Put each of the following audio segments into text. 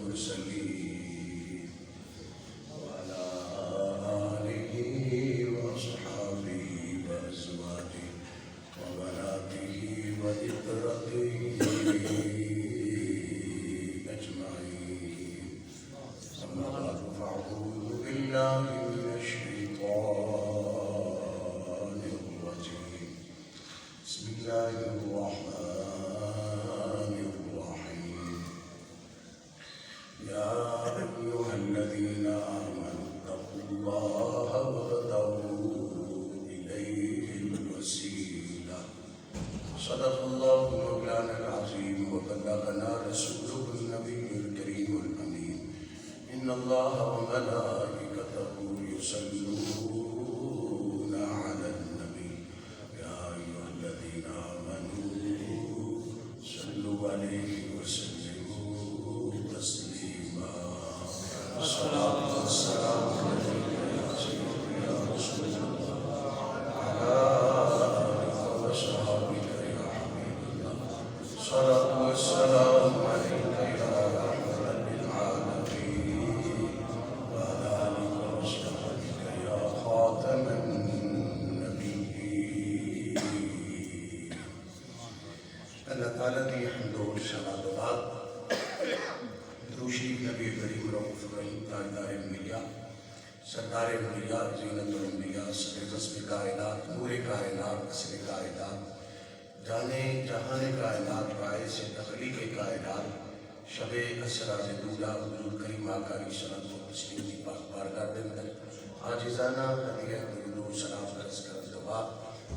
المرسلين وعلى آله وأصحابه وأزواجه وبناته وإخوته أجمعين. أما بعد فأعوذ بالله من الشيطان الرجيم. بسم الله الرحمن الرحيم. يا أيها الذين آمنوا اتقوا الله وابتغوا إليه الوسيلة. صدق الله مولانا العظيم وبلغنا رسوله النبي الكريم الأمين. إن الله وملائكته يصلون على النبي يا أيها الذين آمنوا صلوا عليه وسلموا تسليما. الصلاة والسلام عليك يا سيدي يا رسول الله وعلى آلك وصحبك يا حبيب الله. الصلاة والسلام عليك يا رحمة للعالمين وعلى آلك وصحبك يا خاتم النبيين. اللہ تعالیٰ کی حمد و ثنا و بعد درود شریف نبی کریم رؤوف رحیم تاجدار انبیاء سردار انبیاء زینت الانبیاء صدر قسم کائنات نور کائنات اصل کائنات جانے جہان کائنات باعث تخلیق کائنات شب اسرا دولا حضور کریم آقا علیہ الصلوۃ والتسلیم کی پاک بارگاہ کے اندر عاجزانہ ہدیہ درود و سلام عرض کرتے دعا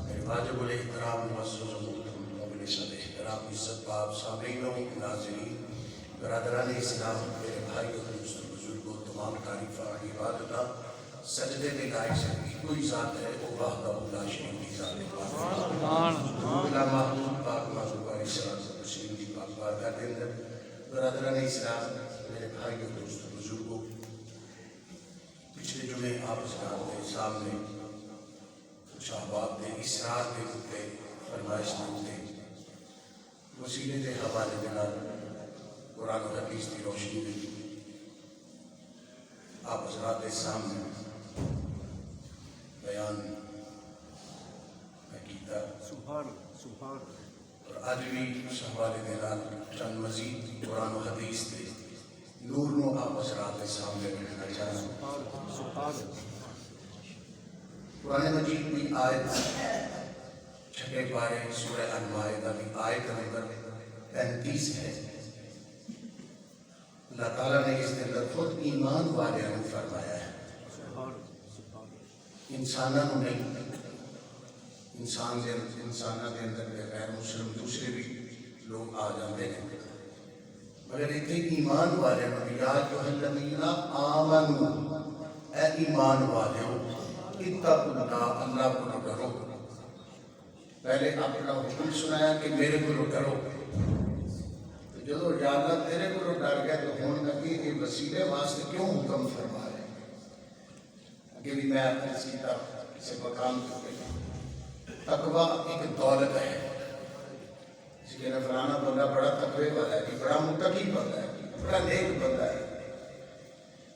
میرے واجب الاحترام معزز و محترم قابل صد احترام عزت پاک سامعین و ناظرین برادران اسلام میرے بھائی اور دوستوں بزرگوں تمام تعریفہ عبادتہ سجدے میں لائق سے کوئی ذات ہے وہ وحدہ لا شریک کی ذات پاک بلا محمود پاک محبوب علیہ الصلوۃ والتسلیم کی پاک بارگاہ کے اندر برادران اسلام میرے بھائی اور دوستوں بزرگوں پچھلے جمعے آپ اسلام کے سامنے کچھ احباب نے اسرار کے خطبے فرمائش مانگتے وسیلے کے حوالے دینا قرآن و حدیث کی روشنی میں آپ حضرات کے سامنے بیان میں کیتا اور آج بھی اس حوالے دینا چند مزید قرآن و حدیث کے نور نو آپ حضرات کے سامنے رکھنا چاہتا ہوں. قرآن مجید میں آیت چھٹے پارے سورہ المائدہ کی آیت نمبر 35 ہے. اللہ تعالیٰ نے اس کے اندر خود ایمان والے نے فرمایا ہے انسانوں نہیں انسانوں کے اندر غیر مسلم دوسرے بھی لوگ آ جاتے ہیں مگر اتنے ایمان والے یا الذین آمنوا اے ایمان والے ہو اتقوا اللہ اللہ کو ڈرو. پہلے اپنا حکم سنایا کہ میرے کو ڈرو جدو اجازت تیرے کو ڈر گیا تو ہون اگے یہ وسیلے واسطے کیوں حکم فرما رہے ہیں. اگے بھی میں اپنے سیدھا سے مقام چکے تقوی ایک دولت ہے. اس کے نفرانہ بندہ بڑا تقوی والا ہے بڑا متقی بندہ ہے بڑا نیک بندہ ہے.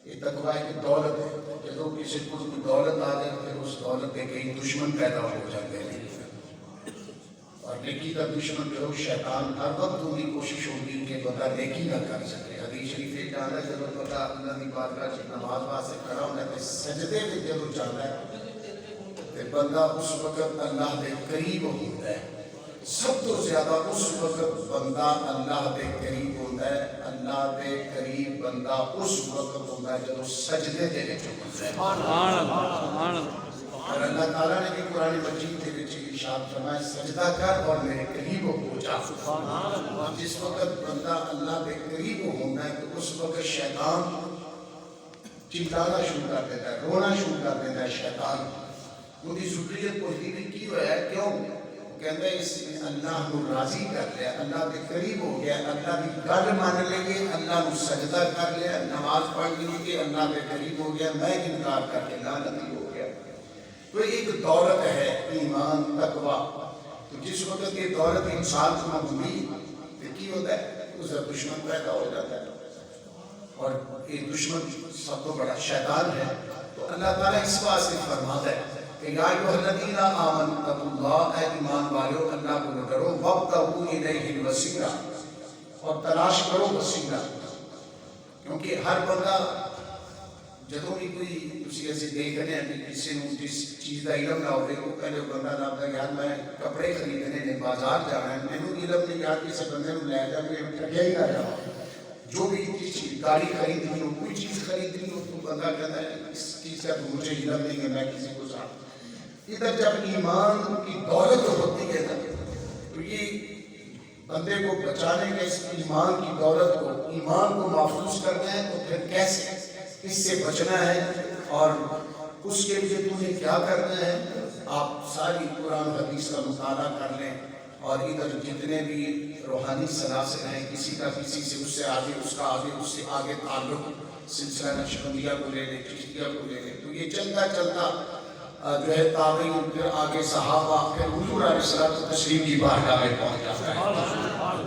یہ تقوی ایک دولت ہے. جدو کسی کو دولت آ جائے پھر اس دولت کے کئی دشمن پیدا ہو جاتے ہیں اور نیکی کا دشمن جو شیطان ہر وقت ان کی کوشش ہوگی کہ بندہ نیکی نہ کر سکے. حدیث شریف یہ جانا ہے جب بندہ اللہ کی بارگاہ سے نماز واسطے کھڑا ہونا ہے سجدے میں جب جانا ہے تو بندہ اس وقت اللہ کے قریب ہوتا ہے. سب تو زیادہ اس وقت بندہ اللہ کے قریب ہوتا ہے. اللہ کے قریب بندہ اس وقت ہوتا ہے جب سجدے دے وچ ہوتا ہے. اور اللہ تعالیٰ نے بھی قرآن مجید کے وچ ارشاد فرمایا سجدہ کر اور میرے قریب ہو جا. جس وقت بندہ اللہ کے قریب ہوتا ہے تو اس وقت شیطان چلانا شروع کر دیتا ہے رونا شروع کر دیتا ہے. شیطان ان کی ذریت پوچھتی بھی کی ہوا ہے کیوں کہتا ہے اس نے اللہ کو راضی کر لیا اللہ کے قریب ہو گیا اللہ کی گل مان لے گے اللہ کو سجدہ کر لیا نماز پڑھ لی کہ اللہ کے قریب ہو گیا میں انکار کر کے لعنتی ہو گیا. تو ایک دولت ہے ایمان تقوی. تو جس وقت یہ دولت انسان کو ملی تو کی ہوتا ہے اس کا دشمن پیدا ہو جاتا ہے. اور یہ دشمن سب تو بڑا شیطان ہے. تو اللہ تعالیٰ اس واسطے فرماتا ہے کہ یا ایھا الذین آمنوا اتقوا اللہ، اے ایمان والو اللہ کو ڈرو، وابتغوا الیہ الوسیلہ، اور تلاش کرو وسیلہ. کیونکہ ہر بندہ جدوں بھی کوئی تسی ایسے دیکھنے ہیں کہ کسی نے جس چیز کا علم نہ ہوئے، وہ پہلے بندہ لگتا ہے یار میں کپڑے خریدنے نے بازار جانا ہے، میں نے علم نہیں یار کسی بندے کو لے جا کے ٹھگیا ہی نہ جاؤ. جو بھی چیز گاڑی خریدنی ہو، کوئی چیز خریدنی ہو، تو بندہ کہتا ہے اس چیز کا تو مجھے علم نہیں ہے، میں کسی کو ساتھ. ادھر جب ایمان کی دولت ہوتی ہے نا، تو یہ بندے کو بچانے کے اس ایمان کی دولت کو، ایمان کو محفوظ کرنا ہے. تو پھر کیسے اس سے بچنا ہے اور اس کے لیے تمہیں کیا کرنا ہے؟ آپ ساری قرآن حدیث کا مطالعہ کر لیں، اور ادھر جتنے بھی روحانی سلاسل ہیں، کسی کا کسی سے، اس سے آگے، اس کا آگے، اس سے آگے تعلق، سلسلہ نقشبندیہ کو لے لیں، چشتیہ کو لے لیں. تو یہ چلتا چلتا جو ہے تابعین، پھر آگے صحابہ، پھر حضور علیہ الصلوۃ والتسلیم کی بارگاہ میں پہنچ جاتا ہے.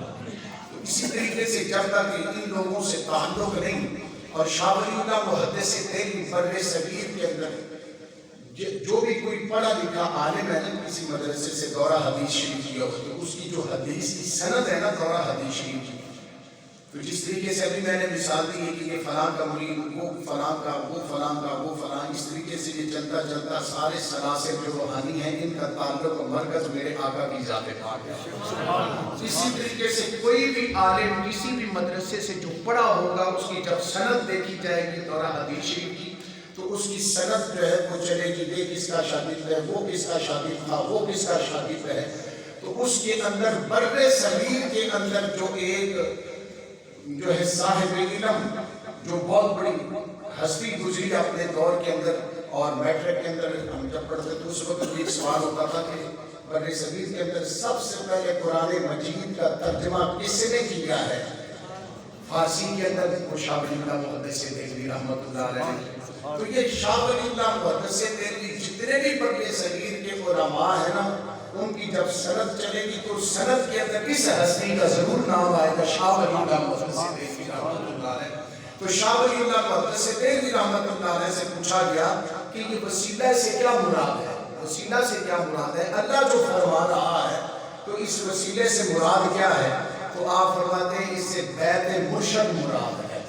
تو اسی طریقے سے جب تک ان لوگوں سے تعلق نہیں، اور شاہ ولی اللہ محدث دہلوی بر صغیر کے اندر جو بھی کوئی پڑھا لکھا عالم ہے نا، کسی مدرسے سے دورہ حدیث شریف کیا ہو، تو اس کی جو حدیث کی سند ہے نا دورہ حدیث شریف کی، تو جس طریقے سے ابھی میں نے مثال دی ہے کہ یہ فلاں کا مرید، وہ فلاں کا، وہ فلاں کا، وہ فلاں، اس طریقے سے یہ چلتا چلتا سارے سلاسل جو روحانی ہیں ان کا تعلق و مرکز میرے آقا کی ذات پاک ہے. اسی طریقے سے کوئی بھی عالم کسی بھی مدرسے سے جو پڑھا ہوگا، اس کی جب سند دیکھی جائے گی دورہ حدیث شریف کی، تو اس کی سند جو ہے وہ چلے گی، یہ کس کا شاگرد ہے، وہ کس کا شاگرد تھا، وہ کس کا شاگرد ہے. تو اس کے اندر بر صغیر کے اندر جو ایک جو ہے صاحب علم، جو بہت بڑی ہستی گزری اپنے دور کے اندر، اور میٹرک کے اندر ہم جب پڑھتے تو اس وقت بھی ایک سوال ہوتا تھا کہ بر صغیر کے اندر سب سے پہلے قرآن مجید کا ترجمہ کس نے کیا ہے؟ فارسی کے اندر وہ شاہ ولی اللہ محدث دہلوی رحمۃ اللہ علیہ. تو یہ شاہ ولی اللہ محدث دہلوی جتنے بھی بر صغیر کے علماء ہیں نا، ان کی جب سند چلے گی تو سند کے اندر اس ہستی کا ضرور نام آئے گا، شاہ ولی اللہ محدث دہلوی رحمۃ اللہ علیہ. تو شاہ ولی اللہ محدث دہلوی رحمۃ اللہ علیہ سے پوچھا گیا کہ یہ وسیلہ سے کیا مراد ہے؟ وسیلہ سے کیا مراد ہے؟ اللہ جو فرما رہا ہے تو اس وسیلے سے مراد کیا ہے؟ تو آپ فرماتے ہیں اس سے بیت مرشد مراد ہے،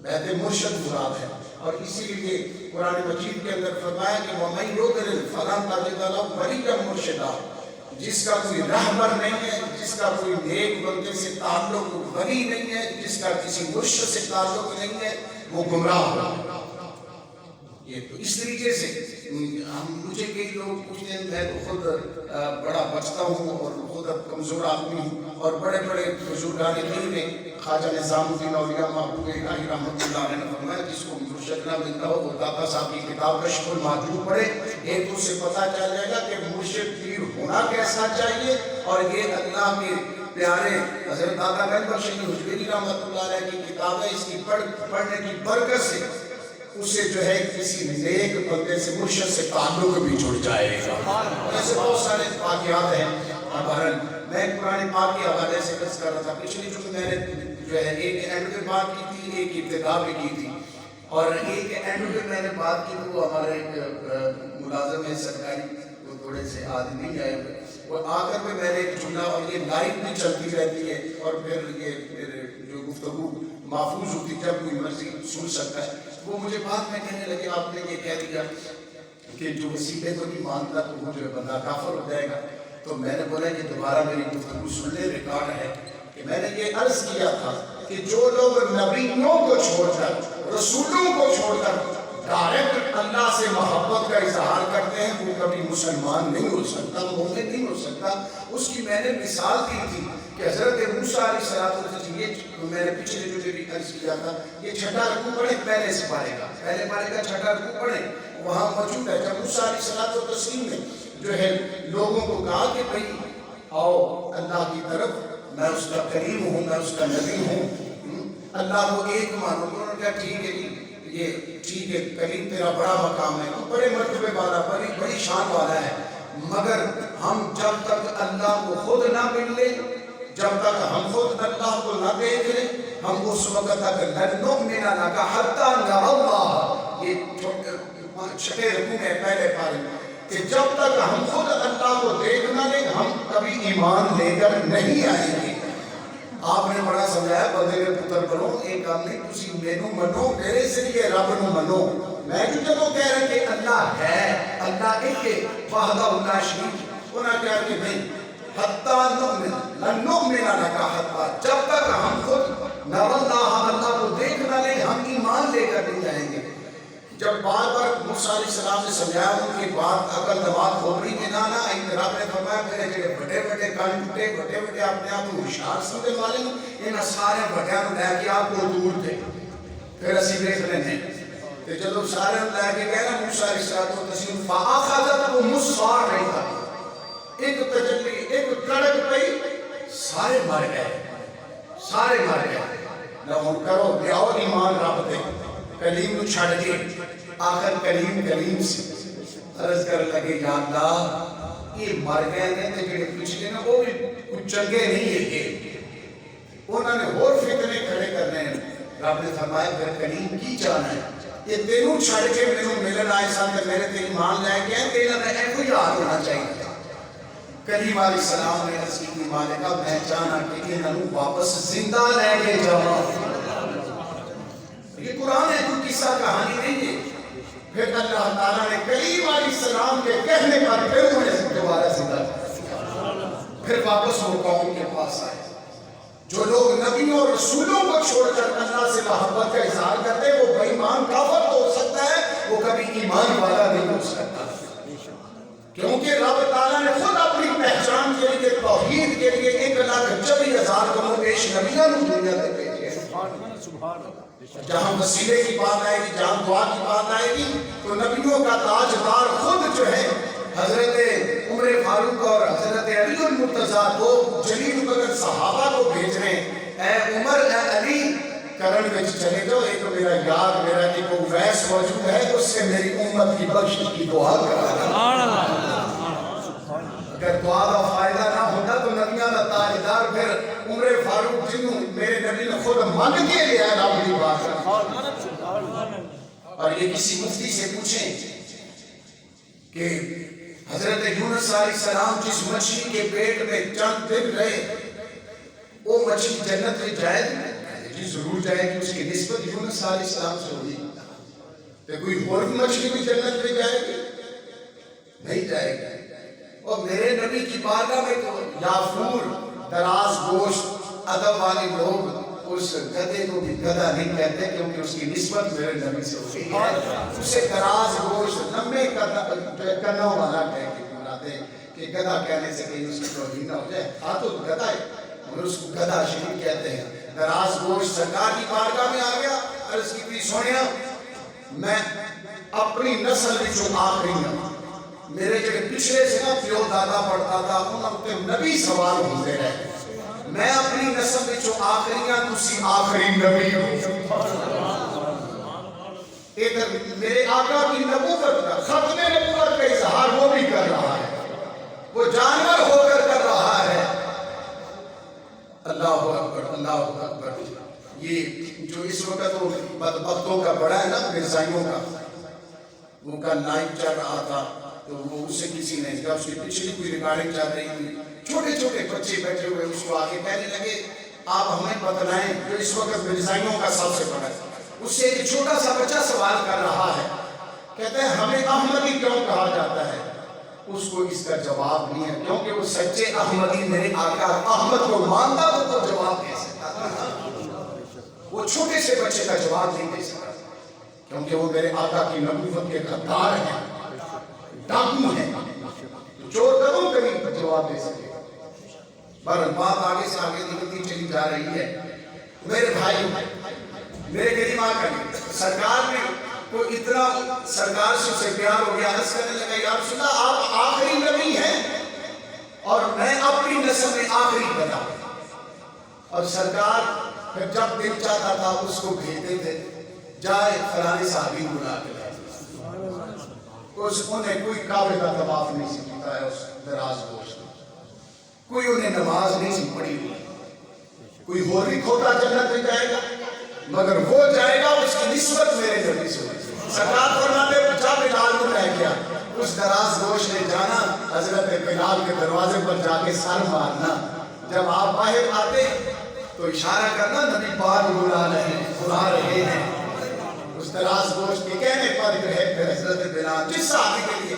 بیت مرشد مراد ہے. اور اسی لیے قرآن مجید کے اندر فرمایا کہ وَمَن يُضْلِلْ فَلَن تَجِدَ لَهُ وَلِيًّا مُرْشِدًا. جس کا کوئی رہبر نہیں ہے، جس کا کوئی نیک بندے سے تعلق ولی نہیں ہے، جس کا کسی مرشد سے تعلق نہیں ہے، وہ گمراہ ہوگا. یہ تو اس طریقے سے مجھے کئی لوگ پوچھتے ہیں، میں تو خود بڑا بچتا ہوں اور خود کمزور آدمی ہوں، اور بڑے بڑے بزرگان دین نے، خواجہ نظام الدین اولیاء محبوب الہی رحمۃ اللہ علیہ نے فرمایا جس کو مرشد نہ ملتا ہو وہ داتا صاحب کی کتاب کشف المحجوب پڑھے، ایک اس سے پتہ چل جائے گا کہ مرشد پیر ہونا کیسا چاہیے. اور یہ اللہ کے پیارے حضرت داتا گنج بخش حجویری رحمۃ اللہ علیہ کی کتاب ہے، اس کی پڑھنے کی برکت سے اسے جو ہے کسی نیک بندے سے، مرشد سے تعلق بھی جڑ جائے گا. ایسے بہت سارے واقعات ہیں. بہرحال میں قرآن پاک کے حوالے سے بس کر رہا تھا. پچھلی جو میں نے جو ہے ایک اینڈ پہ بات کی تھی، ایک ابتدا پہ کی تھی، اور ایک اینڈ پہ میں نے بات کی تو وہ ہمارے ایک ملازم ہے سرکاری، وہ تھوڑے سے آدمی نہیں آئے ہوئے، وہ آخر پہ میں نے ایک چنا، اور یہ لائف بھی چلتی رہتی ہے، اور پھر یہ جو گفتگو محفوظ ہوتی جب کوئی مرضی سن سکتا ہے. وہ مجھے بعد میں کہنے لگے آپ نے یہ کہہ دیا کہ جو وسیلے کو نہیں مانتا تو وہ جو بندہ کافر ہو جائے گا. تو میں نے بولا کہ دوبارہ میری گفتگو سن لے، ریکارڈ ہے کہ میں نے یہ عرض کیا تھا کہ جو لوگ نبیوں کو چھوڑ کر، رسولوں کو چھوڑ کر ڈائریکٹ اللہ سے محبت کا اظہار کرتے ہیں، وہ کبھی مسلمان نہیں ہو سکتا، مومن نہیں ہو سکتا. اس کی میں نے مثال دی تھی کہ حضرت موسیٰ علیہ السلام، یہ میں نے پچھلے جو بھی عرض کیا تھا، یہ چھٹا رکوع پڑھے، پہلے سے پڑھے گا، پہلے پڑھے گا، چھٹا رکوع پڑھے، وہاں موجود ہے. جب موسیٰ علیہ السلام نے جو ہے لوگوں کو کہا کہ بھئی آؤ اللہ کی طرف، میں اس کا کریم ہوں، میں اس کا نبی ہوں، اللہ کو ایک مانو. انہوں نے کہا ٹھیک ہے جی، یہ ٹھیک ہے، کریم تیرا بڑا مقام ہے، بڑے مرتبے والا، بڑی شان والا ہے، مگر ہم جب تک اللہ کو خود نہ مل لیں، جب تک ہم خود اللہ کو نہ دیکھ لیں، ہم اس وقت تک لن نؤمن لک حتی نری اللہ، یہ چھٹے رکوع میں پہلے پارے میں، کہ جب تک ہم خود اللہ کو دیکھ نہ لیں ہم کبھی ایمان لے کر نہیں آئیں گے۔ آپ نے بڑا سمجھایا بندے کے پتر بنو، ایک کام نہیں تسی مینوں منو، میرے ذریعے رب نو منو۔ میں جو جب کہہ رہا کہ اللہ ہے، اللہ ایک ہے، وحدہ لا شریک، انہاں کہا کہ نہیں، حتی نؤمن لن نؤمن لک حتی، جب تک ہم خود نر اللہ اللہ کو دیکھ نہ لیں ہم ایمان لے کر نہیں جائیں گے۔ جب بار بار موسیٰ علیہ السلام نے سمجھایا ان کی بات عقل دماغ کھوپڑی میں نہ آئی، رب نے فرمایا میرے جڑے بڑے بڑے کان ٹوٹے، بڑے بڑے اپنے آپ کو ہوشیار سمجھنے والے ان سارے بڑیاں نوں لے کے آپ کو دور تھے، پھر اسی دیکھ لینے کہ جب سارے لے کے گئے نا موسیٰ علیہ السلام فَأَخَذَتْهُمُ الصَّاعِقَةُ، ایک تجلی ایک کڑک پئی، سارے مر گئے، سارے مر گئے۔ لہن کرو لیاؤ ایمان رب دے، کلیم نو چھڑ کے آخر کلیم سے عرض کر لگے یا اللہ یہ مر گئے نے تے جڑے پچھلے نے وہ بھی کچھ چنگے نہیں ہے، انہوں نے اور فتنے کھڑے کرنے ہیں۔ رب نے فرمایا پھر کلیم کی جانا ہے، یہ تینوں چھڑ کے مینوں ملن آئے سن تے میرے تے ایمان لے کے تے انہاں دا ایک ہی حال ہونا چاہیے۔ کلیم علیہ السلام نے عرض کی مالکہ میں چاہنا کہ انہاں نوں واپس زندہ لے کے جاواں۔ یہ قرآن ہے، کوئی قصہ کہانی نہیں ہے۔ پھر اللہ تعالیٰ نے کلیم علیہ السلام کے کہنے پر پھر انہیں دوبارہ زندہ کیا، پھر واپس وہ قوم کے پاس آئے۔ جو لوگ نبیوں اور رسولوں کو چھوڑ کر اللہ سے محبت کا اظہار کرتے ہیں وہ بے ایمان کافر تو ہو سکتا ہے، وہ کبھی ایمان والا نہیں ہو سکتا، کیونکہ رب تعالیٰ نے خود اپنی پہچان کے لیے توحید کے لیے 1,24,000 کم و بیش نبیوں کو دنیا میں بھیجے۔ جہاں وسیلے کی بات آئے گی، جہاں دعا کی بات آئے گی تو نبیوں کا تاجدار خود جو ہے حضرت عمر فاروق اور حضرت علی المرتضیٰ کو جلیل القدر صحابہ کو بھیج رہے ہیں، اے عمر اے علی کرن میں چلے جاؤ، ایک میرا یار میرا ایک اویس موجود ہے اس سے میری امت کی بخشش کی دعا کرا۔ اگر دعا کا فائدہ نہ ہوتا تو نبیوں کا تاجدار پھر عمر فاروق جنہوں میرے نبی نے خود مانگ کے لیا ہے رب کی بات۔ اور یہ کسی مفتی سے پوچھیں کہ حضرت یونس علیہ السلام جس مچھلی کے پیٹ میں چند دن رہے وہ مچھلی جنت میں جائے گی؟ جی ضرور جائے گی، اس کی نسبت یونس علیہ السلام سے ہوئی۔ کہ کوئی اور مچھلی بھی جنت میں جائے گی؟ نہیں جائے گی۔ اور میرے نبی کی بارگاہ میں تو یافور دراز گوشت ادب والے لوگ اس گدھے کو بھی گدھا نہیں کہتے کیونکہ اس کی نسبت میرے نبی سے ہوئی ہے، اسے دراز گوشت لمبے کنوں والا کہہ کے بلاتے ہیں کہ گدھا کہنے سے کہیں اس کی توہین نہ ہو جائے، ہاں تو گدھا ہے اور اس کو گدھا شریف کہتے ہیں۔ دراز گوشت سرکار کی بارگاہ میں آ گیا، عرض کی سونیا میں اپنی نسل میں جو آخری ہوں، میرے جو پچھلے سے نا پیو دادا پڑھتا تھا انہوں نے نبی سوال ہوتے رہے، میں اپنی نسل میں جو آخریاں تسی آخری نبی ہو۔ ادھر میرے آقا کی نبوت کا ختم نبوت کا اظہار وہ بھی کر رہا ہے، وہ جانور ہو کر رہا ہے۔ اللہ اکبر اللہ اکبر۔ یہ جو اس وقت وہ بدبختوں کا بڑا ہے نا مرزائیوں کا، وہ کا لائف چل رہا تھا تو وہ اسے کسی نے جب اس کی پچھلی کوئی ریکارڈنگ چل رہی تھی، چھوٹے چھوٹے بچے بیٹھے ہوئے اس کو آگے کہنے لگے آپ ہمیں بتلائیں جو اس وقت مرزائیوں کا سب سے بڑا ہے۔ اس سے ایک چھوٹا سا بچہ سوال کر رہا ہے، کہتے ہیں ہمیں احمدی کیوں کہا جاتا ہے؟ اس کو اس کا جواب نہیں ہے، کیونکہ وہ سچے احمدی میرے آقا احمد کو مانتا تو وہ جواب دے سکتا تھا، وہ چھوٹے سے بچے کا جواب نہیں دے سکتا کیونکہ وہ میرے آقا کی نبوت کے غدار ہیں، ڈاکو ہیں، چور کبھی کبھی جواب دے سکے۔ پر بات آگے سے آگے نکلتی چلی جا رہی ہے۔ میرے بھائی میرے کریم آقا سرکار نے تو اتنا سرکار سے اسے پیار ہو گیا، عرض کرنے لگا یا رسول اللہ آپ آخری نبی ہیں اور میں اپنی نسل میں آخری بنا۔ اور سرکار پھر جب دل چاہتا تھا اس کو بھیجتے تھے جائے فلانے صحابی بلا کے لائے، انہیں کوئی کعبے کا طواف نہیں سکھتا ہے، اس دراز گوشت کوئی انہیں نماز نہیں سی پڑھی ہوئی، کوئی اور بھی کھوتا جنت میں جائے گا مگر وہ جائے گا اس کی نسبت میرے نبی سے سرکار فرماتے جا بلال کو رہ گیا اس دراز گوش نے جانا حضرت بلال کے دروازے پر جا کے سر مارنا جب آپ باہر آتے تو اشارہ کرنا نبی پاک بلا رہے ہیں اس دراز گوش کے کہنے پر جو ہے پھر حضرت بلال جس صحابی کے لیے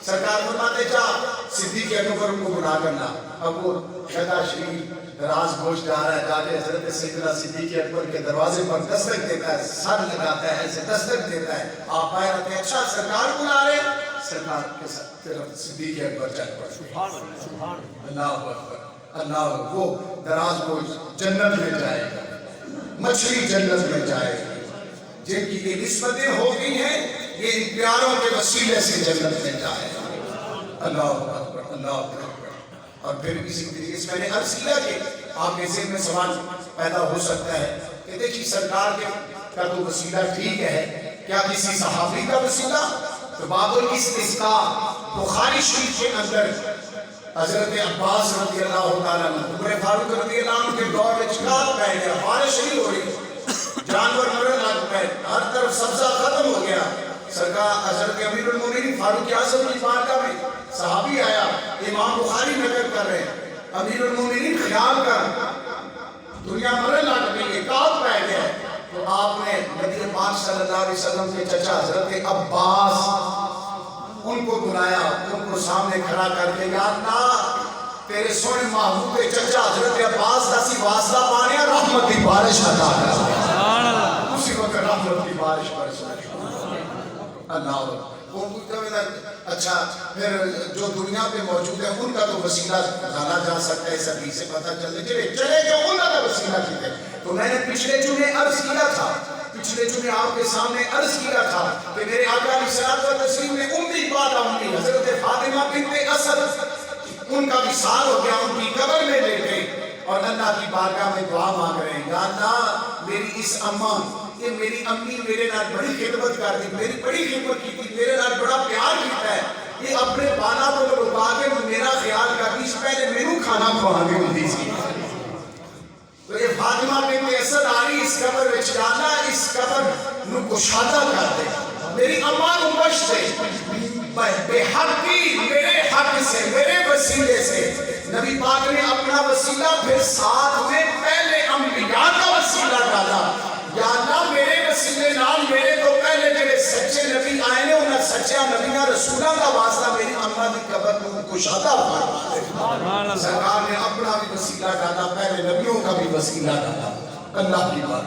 سرکار فرماتے جا صدیق اکبر کو بلا کرنا اب وہ شدا شریف دراز گوش جا رہا ہے جا کے حضرت سیدنا صدیق اکبر کے دروازے پر دستک دیتا ہے سر لگاتا ہے ایسے دستک دیتا ہے آپ باہر آتے ہیں اچھا سرکار بلا رہے سرکار کے طرف صدیق اکبر چل پڑے سبحان اللہ اکبر اللہ وہ دراز گوش جنت میں جائے گا مچھلی جنت میں جائے گا جن کی یہ نسبتیں ہو گئی ہیں یہ ان پیاروں کے وسیلے سے جنت میں جائے گا اللہ اکبر اللہ اکبر اور پھر اسی طریقے سے میں نے عرض کیا کہ آپ کے ذہن میں سوال پیدا ہو سکتا ہے کہ دیکھیے سرکار کا تو وسیلہ ٹھیک ہے کیا کسی صحابی کا وسیلہ تو باب الاستسقاء بخاری شریف کے اندر حضرت عباس رضی اللہ تعالیٰ عنہ عمر فاروق رضی اللہ عنہ کے دور میں چکار پہ گیا بارش نہیں ہو رہی جانور مرے لگ پہ ہر طرف سبزہ ختم ہو گیا سرکار حضرت امیر المومنین فاروق اعظم کی بارگاہ میں صحابی آیا امام بخاری نقل کر رہے ہیں امیر المومنین خیال کر دنیا مرے لگ گئی ہے کعب پہ گیا تو آپ نے نبی پاک صلی اللہ علیہ وسلم کے چچا حضرت عباس ان کو بلایا ان کو سامنے کھڑا کر کے یا اللہ تیرے سونے محبوب چچا حضرت عباس دا سی واسطہ پانے رحمت کی بارش عطا کر اسی وقت رحمت کی بارش برس اللہ اچھا پھر جو دنیا پہ موجود ہے ان کا تو وسیلہ جانا جا سکتا ہے اس حدیث سے پتہ چلے گا ان کا وسیلہ ٹھیک ہے تو میں نے پچھلے جمعے عرض کیا تھا پچھلے جمعے آپ کے سامنے عرض کیا تھا کہ میرے آقا علیہ الصلوۃ والتسلیم میں امی بات امی حضرت فاطمہ بنت اسد ان کا وصال ہو گیا ان کی قبر میں لیٹے اور اللہ کی بارگاہ میں دعا مانگ رہے ہیں یا اللہ میری اس اماں یہ میری امی میرے نال بڑی خدمت کرتی میری بڑی خدمت کی تھی میرے نال بڑا پیار کیتا ہے یہ اپنے بانا کو رکا کے میرا خیال کرتی اس پہلے میرے کھانا کھوانے ہوتی سی تو یہ فاطمہ بنت اسد آ رہی اس قبر میں جانا اس قبر نو کشادہ کر دے میری اماں کو بخش دے بے حقی میرے حق سے میرے وسیلے سے نبی پاک نے اپنا وسیلہ پھر ساتھ میں پہلے انبیاء کا وسیلہ ڈالا یا اللہ میرے وسیلے نال میرے تو پہلے جڑے سچے نبی آئے نے انہاں سچے نبیاں رسولاں کا واسطہ میری اماں دی قبر کو کشادہ فرما دے سرکار نے اپنا بھی وسیلہ ڈالا پہلے نبیوں کا بھی وسیلہ ڈالا اللہ کی بات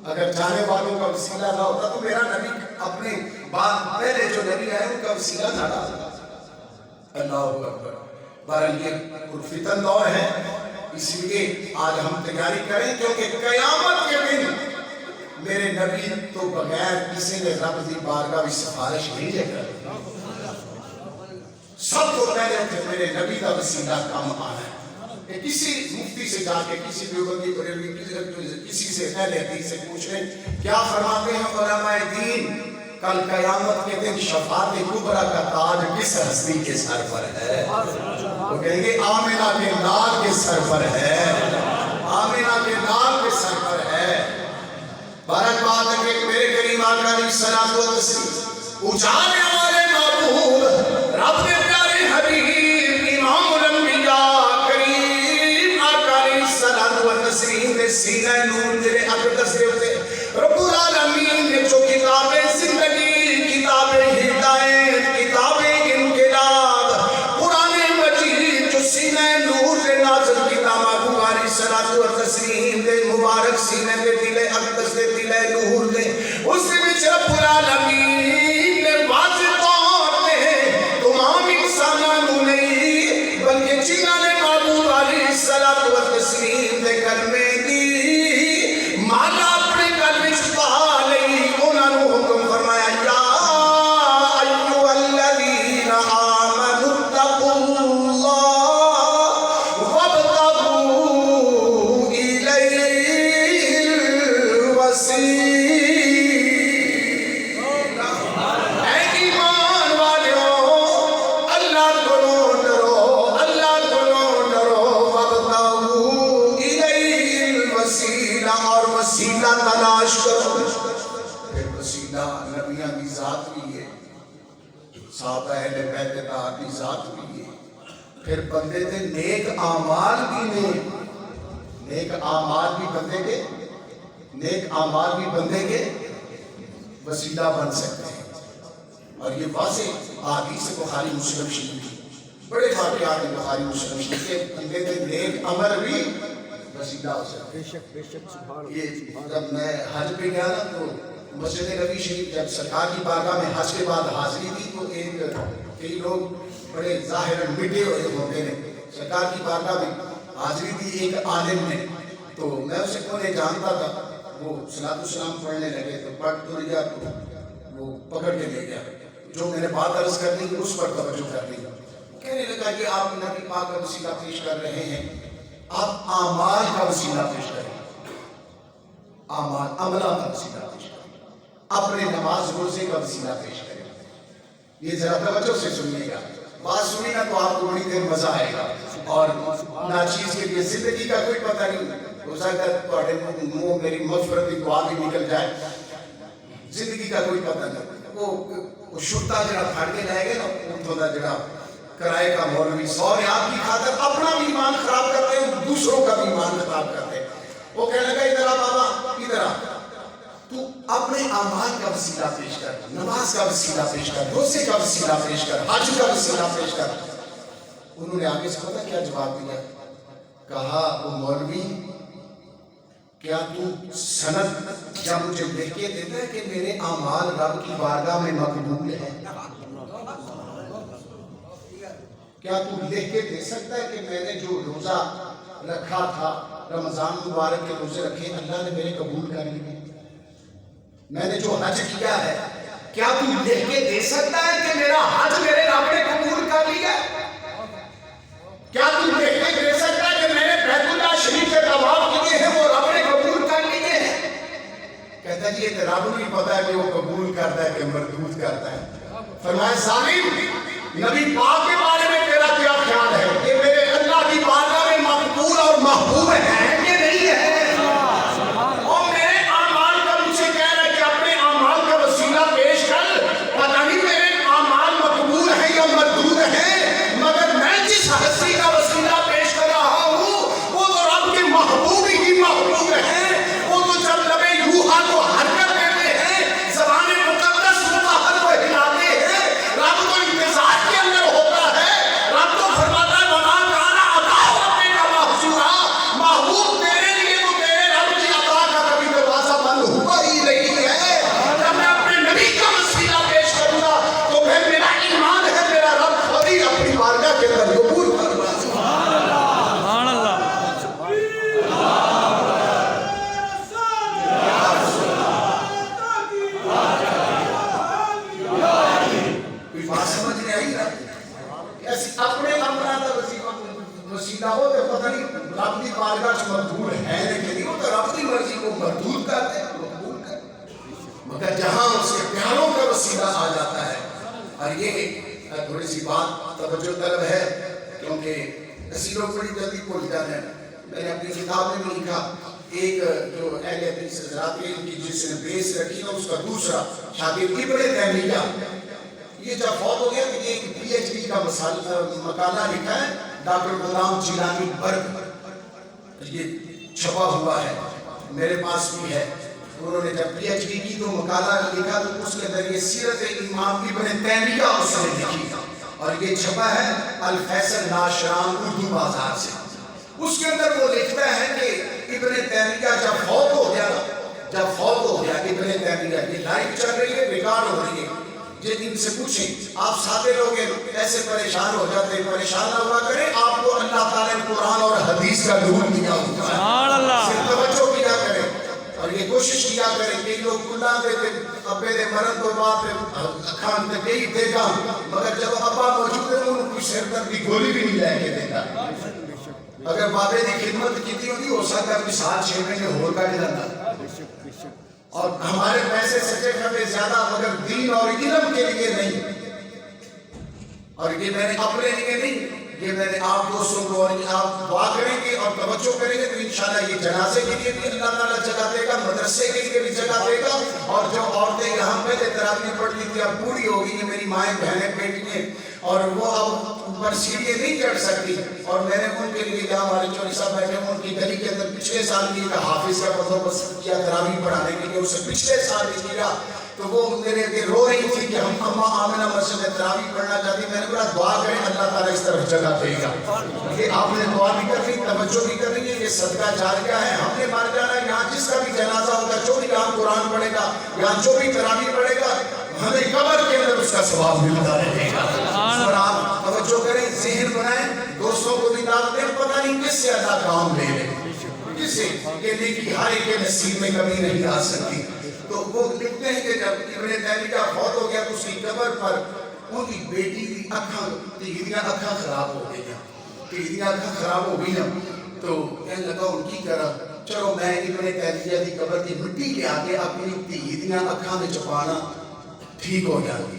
اگر جانے والوں کا وسیلہ نہ ہوتا تو میرا نبی اپنے بعد پہلے جو نبی آئے ان کا وسیلہ نہ ڈالا اللہ اکبر بہرحال یہ فتن دور ہے اس لیے آج ہم تیاری کریں کیونکہ قیامت کے دن میرے نبی تو بغیر کسی نے رب دی بارگاہ بھی سفارش نہیں کرے سب کو پہلے کہ میرے نبی کا وسیلہ کام آنا ہے کہ کسی مفتی سے جا کے کسی دیوبندی بریلوی کسی سے اہل حدیث سے پوچھ لیں کیا فرماتے ہیں علماء دین کل قیامت کے دن شفاعت کبریٰ کا تاج کس ہستی کے سر پر ہے وہ کہیں گے آمنہ کے لال کے سر پر ہے آمنہ کے لال کے سر پر ہے بارک بات ہے کہ میرے کریم آقا علیہ الصلوۃ والتسلیم اجانے والے معبود رب کے پیارے حبیب امام الانبیاء کریم آقا علیہ الصلوۃ والتسلیم نے سینہ نور جلے اقدس دے ہوتے رب العالمین نے جو کتابیں زندگی کتابیں ہدایت کتابیں انقلاب قرآن مجید جو سینہ نور سے نازل کتاب محبوب علیہ الصلوۃ والتسلیم دے مبارک سینے دے دل اقدس دے دل نور دے اس وچ رب العالمین نے واضح طور تے تمام انساناں نوں نہیں بلکہ جنہاں نے محبوب علیہ الصلوۃ والتسلیم دے کلمے دی مانا اپنے قلب وچ پا لئی انہاں نوں حکم فرمایا یا ایھا الذین آمنوا اتقوا اللہ وابتغوا الیہ الوسیلہ اے ایمان والو اللہ کو ڈرو وابتغوا الیہ وسیلہ اور وسیلہ تلاش کرو. پھر وسیلہ نبیاں کی ذات بھی ہے, صحابہ اہل بیت اطہار کی ذات بھی ہے. پھر بندے تھے نیک اعمال بھی نے, نیک اعمال بھی بندے کے, نیک اعمال بھی بندے کے وسیلہ بن سکتے ہیں. اور یہ واضح حدیث بخاری مسلم شریف کی بڑے واقعات ہیں بخاری مسلم شریف کے, بندے کے نیک عمل بھی وسیلہ ہو سکتے ہیں. یہ جب میں حج پہ گیا نا تو مسجد نبوی شریف جب سرکار کی بارگاہ میں حج کے بعد حاضری تھی تو کئی لوگ بڑے ظاہراً مٹے ہوئے ہوتے ہیں, سرکار کی بارگاہ میں حاضری تھی ایک عالم نے, تو میں اسے کونے جانتا تھا. وہ صلاۃ السلام پڑھنے لگے تو پڑھ تو لیا تو وہ پکڑ کے لے گیا, جو میں نے بات عرض کرنی اس پر توجہ کرنی. کہنے لگا کہ آپ نبی پاک کا وسیلہ پیش کر رہے ہیں, آپ اعمال کا وسیلہ پیش کریں, اعمال عملہ کا وسیلہ پیش کریں, اپنے نماز روزے کا وسیلہ پیش کریں. یہ ذرا توجہ سے سنیے گا, بات سنیے گا تو آپ کو بڑی دیر مزہ آئے گا. اور ناچیز کے لیے زندگی کا کوئی پتہ نہیں, ہو سکتا ہے تھوڑے منہ میری مغفرت کی دعا بھی نکل جائے. زندگی کا کوئی پتہ نہیں. وہ شرطا جڑا پھڑ کے لائے گے نا, اٹھو دا جڑا کرائے کا مولوی 100 ریال کی خاطر اپنا بھی ایمان خراب کرتے ہیں, دوسروں کا بھی ایمان خراب کرتے ہیں. وہ کہنے لگا ادھر آ بابا, ادھر آ, تو اپنے اعمال کا وسیلہ پیش کر, نماز کا وسیلہ پیش کر, روزے کا وسیلہ پیش کر, حج کا وسیلہ پیش کر. انہوں نے آگے سے پتا کیا جواب دیا؟ کہا وہ مولوی کیا تو سند یا مجھے لکھ کے دیتا ہے کہ میرے اعمال رب کی بارگاہ میں مقبول ہیں؟ کیا تو لکھ کے دے سکتا ہے کہ میں نے جو روزہ رکھا تھا, رمضان مبارک کے روزے رکھے, اللہ نے میرے قبول کر لیے؟ میں نے جو حج کیا ہے, کیا تو لکھ کے دے سکتا ہے کہ میرا حج میرے رب نے قبول کر لیا؟ کیا تو لکھ کے دے سکتا ہے کہ میں نے بیت اللہ شریف کے طواف کیے ہیں, وہ رب نے قبول کر لیے ہیں؟ کہتا ہے جی یہ رب کو نہیں پتا ہے کہ وہ قبول کرتا ہے کہ مردود کرتا ہے. فرمایا ظالم, نبی پاک کے بارے میں تیرا کیا خیال ہے کہ میرے اللہ کی بارگاہ میں مقبول اور محبوب ہیں کہ نہیں ہے؟ اور میرے اعمال کا مجھے کہہ رہا ہے کہ اپنے اعمال کا وسیلہ پیش کر, پتہ نہیں میرے اعمال مقبول ہیں یا مردود ہیں, مگر میں جس ہستی کا وسیلہ پیش کر رہا ہوں وہ تو رب کے محبوب ہی محبوب ہیں. وہ تو جب لبے یوحا کو حرکت دیتے ہیں, زبان مقدس متحر کو ہلاتے ہیں, رب تو انتظار کے اندر ہوتا ہے. رب تو فرماتا ہے وما کان عطاء ربک محصورا, محبوب تیرے لیے تو تیرے رب کی عطا کا کبھی دروازہ بند ہوا ہی نہیں ہے. جب میں اپنے نبی کا وسیلہ پیش کروں گا تو پھر میرا ایمان ہے میرا رب خود ہی اپنی بارگاہ کے اندر قبول کروا. اپنے امرہ کا وسیلہ ہو تو پتہ نہیں رب کی بارگاہ سے مقبول ہے لیکن نہیں, وہ تو رب کی مرضی کو مردود کرتے ہیں, مقبول کرتے ہیں. مگر جہاں اس کے پیاروں کا وسیلہ آ جاتا ہے, اور یہ تھوڑی سی بات توجہ طلب ہے کیونکہ اسی لوگ بڑی جلدی بھول جاتے ہیں. میں نے اپنی کتاب میں بھی لکھا, ایک جو اہل حدیث حضرات کی جس نے بیس رکھی نا, اس کا دوسرا شاگرد ابن تیمیہ, یہ جب فوت ہو گیا تو ایک پی ایچ ڈی کا مقالہ لکھا ہے ڈاکٹر غلام جیلانی برگ, یہ چھپا ہوا ہے میرے پاس بھی ہے. انہوں نے جب پی ایچ ڈی کی تو مقالہ لکھا تو اس کے اندر یہ سیرت امام ابن تیمیہ اس نے لکھی, اور یہ چھپا ہے الفیصل ناشران اردو بازار سے. اس کے اندر وہ لکھتا ہے کہ ابن تیمیہ جب فوت ہو گیا ابن تیمیہ, یہ لائف چل رہی ہے, ریکارڈ ہو رہی ہے, جن ان سے پوچھیں آپ سادے لوگ ایسے پریشان ہو جاتے ہیں, پریشان نہ ہوا کریں, آپ کو اللہ تعالیٰ نے قرآن اور حدیث کا نور دیا ہوتا ہے, صرف توجہ کیا کریں اور یہ کوشش کیا کریں. کئی لوگ کلا دیتے ابے دے مرن تو بعد کھان تے کئی دے گا, مگر جب ابا موجود ہے انہوں کوئی سر درد کی گولی بھی نہیں لے کے دیتا. اگر بابے دی خدمت کی ہوتی ہو سکتا ہے 7-6 مہینے ہو کر جاتا. اور ہمارے پیسے سچے کھپے زیادہ, مگر دین اور علم کے لیے نہیں. اور یہ میں نے اپنے لیے نہیں, یہ میں نے آپ دوستوں کو اور آپ دعا کریں گے اور توجہ کریں گے تو انشاءاللہ یہ جنازے کے لیے بھی اللہ تعالیٰ جگہ دے گا، مدرسے کے لیے بھی جگہ دے گا، اور جو عورتیں یہاں پہلے تراویح پڑھتی تھی اب بوڑھی ہو گئی ہیں میری مائیں بہنیں بیٹیاں، اور وہ اب اوپر سیڑھیاں نہیں چڑھ سکتی، اور میں نے ان کے لیے جہاں ہمارے چوری صاحب بیٹھے ہیں ان کی گلی کے اندر پچھلے سال بھی ایک حافظ کا بندوبست کیا تراویح پڑھانے کے لیے، اسے پچھلے سال بھی کیا، تو وہ میرے لیے رو رہی تھی کہ ہم اماں آمنہ مسجد میں تراویح پڑھنا چاہتی، میں نے بولا دعا کریں اللہ تعالیٰ اس طرف جگہ دے گا، کہ آپ نے دعا بھی کر لی، توجہ بھی کر لی، یہ صدقہ جاریہ ہے، ہم نے مر جانا ہے، یہاں جس کا بھی جنازہ ہوگا، جو بھی یہاں قرآن پڑھے گا، یہاں جو بھی تراویح پڑھے گا، ہمیں قبر کے اندر اس کا ثواب ملتا رہے گا۔ اور آپ توجہ کریں، ذہن بنائیں، دوستوں کو بھی دعوت دیں، پتہ نہیں کس سے اللہ کام لے لے، کس سے کہ نیکی ہر ایک کے نصیب میں کبھی نہیں آ سکتی۔ تو وہ لکھتے ہیں کہ جب ابن تیمیہ فوت ہو گیا تو اس کی قبر پر ان کی بیٹی کی تیہیدیاں اکھاں خراب ہو گئی ہیں، تیہیدیاں اکھاں خراب ہو گئی ہیں، تو کہنے لگا ان کی طرح چلو میں ابن تیمیہ کی قبر کی مٹی لے آ کے اپنی تیہیدیاں اکھاں میں چھپانا ٹھیک ہو جاتی۔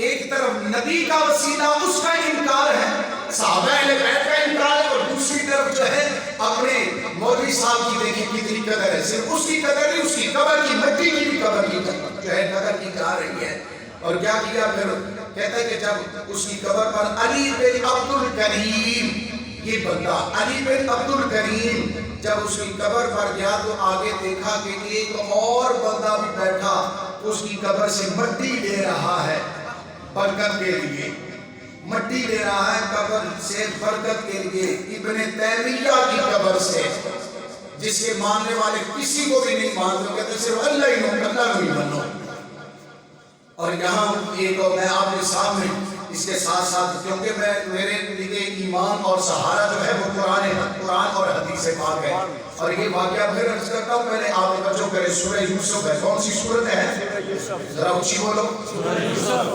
ایک طرف نبی کا وسیلہ اس کا انکار ہے، صحابہ اہل بیت کا انکار ہے، اور دوسری طرف جو ہے اپنے مولوی صاحب کی دیکھیں کتنی قدر ہے، صرف اس کی قدر نہیں، اس کی قبر کی مٹی کی بھی قبر کی جو ہے قدر کی جا رہی ہے۔ اور کیا کیا پھر کہتا ہے کہ جب اس کی قبر پر علی بن عبد الکریم، یہ بندہ علی بن عبد الکریم جب اس کی قبر پر گیا تو آگے دیکھا کہ ایک اور بندہ بھی بیٹھا اس کی قبر سے مٹی لے رہا ہے برکت کے لیے، مٹی لے رہا ہے قبر سے برکت کے لیے، ابن تیمیہ کی قبر سے، جس کے ماننے والے کسی کو بھی نہیں مانتے، کہتے صرف اللہ ہی مانو۔ اور یہاں ایک اور میں آپ کے سامنے اس کے ساتھ ساتھ، کیونکہ میرے لیے ایمان اور سہارا جو ہے وہ قرآن اور حدیث پاک ہے، اور یہ واقعہ پھر عرض کرتا ہوں، پہلے آپ توجہ کریں، سورہ یوسف ہے، کون سی سورت ہے؟ ذرا اونچی بولو،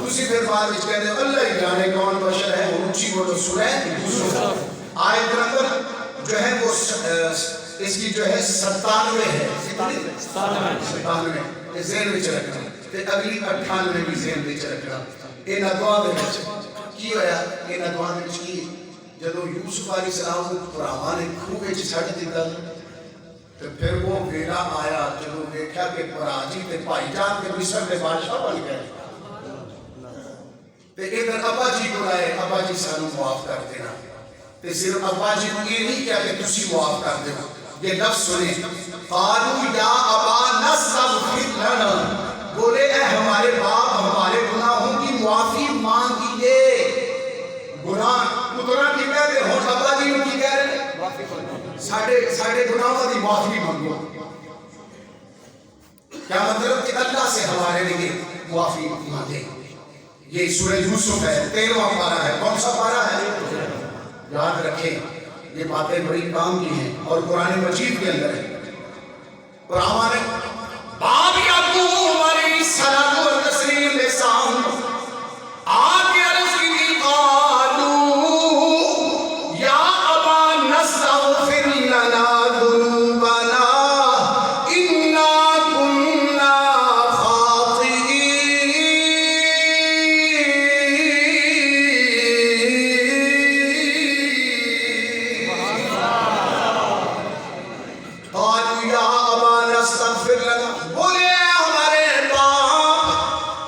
اسی پھر بعد اس کہتے ہیں اللہ ہی جانے کون بشر ہے، اونچی بولو، سورہ یوسف آیت نمبر جو ہے وہ اس کی جو ہے 97 ہے، 97 یہ ذہن میں رکھنا، تے اگلی 98 بھی ذہن میں رکھنا۔ ان دعا دے وچ کی ہویا، ان دعا دے وچ کی جدوں یوسف علیہ السلام کو بھراواں نے کھوہ وچ چھڈ دتا تو پھر وہ ویلا آیا جدوں دیکھا کہ بھرا جی تے بھائی جان تے مصر دے بادشاہ بن گئے، تے ادھر ابا جی کو لائے، ابا جی سانو معاف کر دینا، تے صرف ابا جی کو یہ نہیں کیا کہ تسی معاف کر دو، یہ لفظ سنیں، قالوا یا ابا نستغفر لنا، بولے اے ہمارے باپ ہمارے گناہوں کی معافی مانگیے، گناہ پترا کی کہہ دے ہون ابا جی کی کہہ رہے ساڑھے گناہوں کی معافی مانگو، کیا مطلب کہ اللہ سے ہمارے لیے معافی مانگے۔ یہ سورہ یوسف ہے، 13واں پارہ ہے، کون سا پارہ ہے؟ یاد رکھیں یہ باتیں بڑی کام کی ہیں اور قرآن مجید کے اندر ہے۔ اور ہمارے باپ یعقوب علیہ السلام و تسلیم لسان آگے عرض کی قالوا یا ابا نستغفر لنا ذنوبنا انا كنا خاطئین، قالوا یا ابا نستغفر لنا، بولے ہمارے باپ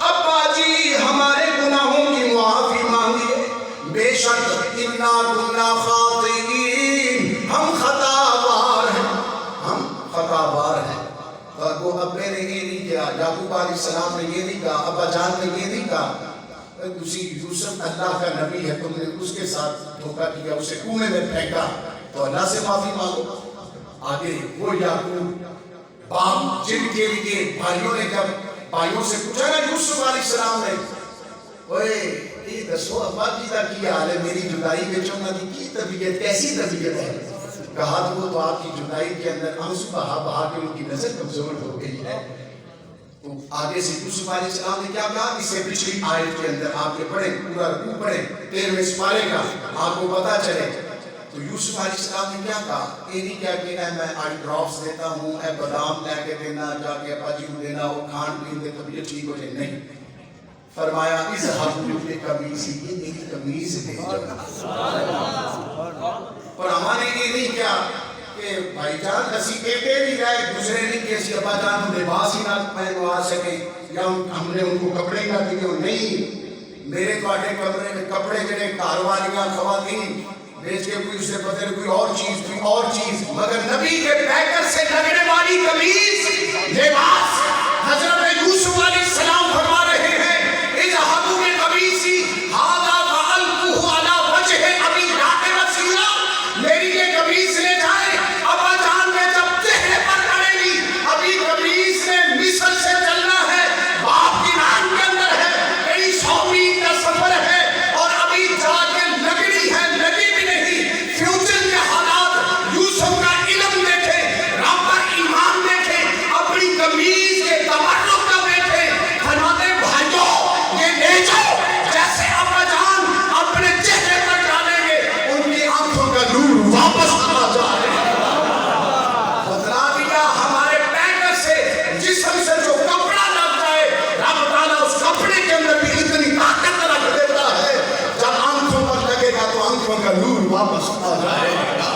ابا جی ہمارے گناہوں کی معافی مانگیے، بے شک انا کنا خاطئین، ہم خطابار ہیں، ہم خطابار ہیں۔ اور وہ ابے نے یہ نہیں کیا، یعقوب علیہ السلام نے یہ نہیں کہا، ابا جان نے یہ نہیں کہا اسی یوسف اللہ کا نبی ہے، تم نے اس کے ساتھ دھوکہ کیا، اسے کنویں میں پھینکا، تو اللہ سے معافی مانگو۔ آگے وہ یعقوب باپ جن کے لیے بھائیوں نے جب بھائیوں سے پوچھا نا یوسف علیہ السلام نے، اوئے یہ دسو ابا جی کا کی حال ہے، میری جدائی میں چونگا دی کی طبیعت کیسی طبیعت ہے؟ کہا تو وہ تو آپ کی جدائی کے اندر آنسو بہا بہا کے ان کی نظر کمزور ہو گئی ہے۔ تو آگے سے یوسف علیہ السلام نے کیا کہا؟ اس سے پچھلی آیت کے اندر آپ کے پڑھیں، پورا رکوع پڑھیں 13ویں سپارے کا، آپ کو پتا چلے۔ تو یوسف علیہ السلام نے کیا کہا؟ یہ نہیں کیا کہ اے میں آئی ڈراپس دیتا ہوں، اے بادام لے کے دینا، جا کے ابا جی کو دینا، وہ کھان پین کے طبیعت ٹھیک ہو جائے، نہیں۔ فرمایا اذهبوا بقمیصی، یہ میری قمیص لے جاؤ۔ اور ہمارے یہ نہیں کیا کہ بھائی جان اسی ایڈے بھی گئے دوسرے نہیں کہ اسی ابا جان ہم لباس ہی نہ پہنوا سکیں یا ہم نے ان کو کپڑے نہ دیے، نہیں، میرے تواڈے کمرے میں کپڑے جڑے کاروالیاں خواتین بیچ کے کوئی اسے بدل کوئی اور چیز، مگر نبی کے پیکر سے لگنے والی قمیص لباس حضرت یوسف علیہ السلام فرما رہے ہیں اذهبوا بقمیصی ھذا فألقوہ علی وجہ ابی جہل بصیرا، میری یہ قمیص لے جائیں، ابا جان میں جب چہرے پر پڑے گی، ابھی قمیص نے مصر سے چلنا ہے، باپ کی نان کے اندر ہے، کئی 100 میل کا سفر ہے، اور ابھی جا کے لگڑی ہے، لگی بھی نہیں، فیوچر کے حالات، یوسف کا علم دیکھے، رب پر ایمان دیکھے، اپنی قمیص کے تبرک کا دیکھے، فرماتے بھائیو یہ لے جاؤ، جیسے ابا جان اپنے چہرے پر ڈالیں گے ان کی آنکھوں کا نور واپس آ جائے گا۔ بدلا دیا ہمارے پیکر سے، جسم سے جو کپڑا لگ جائے، رب تعالیٰ اس کپڑے کے اندر بھی اتنی طاقت رکھ دیتا ہے، جب آنکھوں پر لگے گا تو آنکھوں کا نور واپس آ جائے گا۔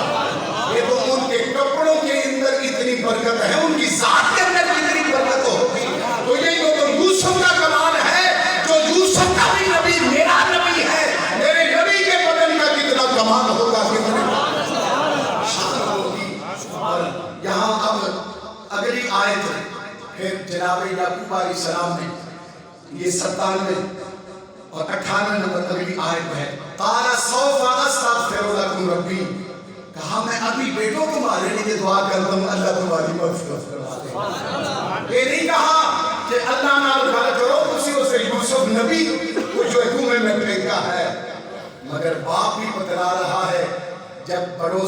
یہ تو ان کے کپڑوں کے اندر اتنی برکت ہے، ان کی ذات کے اندر اتنی برکت ہوگی، تو یہ تو یوسف کا کمال ہے، جو یوسف کا بھی نبی میرا نبی ہے، میرے نبی کے بدن کا کتنا کمال ہوگا، کتنا شان ہوگی۔ اور یہاں اب اگلی آیت پھر جناب یعقوب علیہ السلام نے یہ 97 اور 98 نمبر اگلی آیت ہے، قال سوف استغفر لکم ربی، کہا میں ابھی بیٹوں تمہارے لیے دعا کرتا ہوں اللہ تمہاری مغفرت کروا دے۔ یہ نہیں کہا کہ اللہ نال گل کرو، اسی اسے یوسف نبی کو جو کنویں میں پھینکا ہے، مگر باپ بھی بتلا رہا ہے جب بڑوں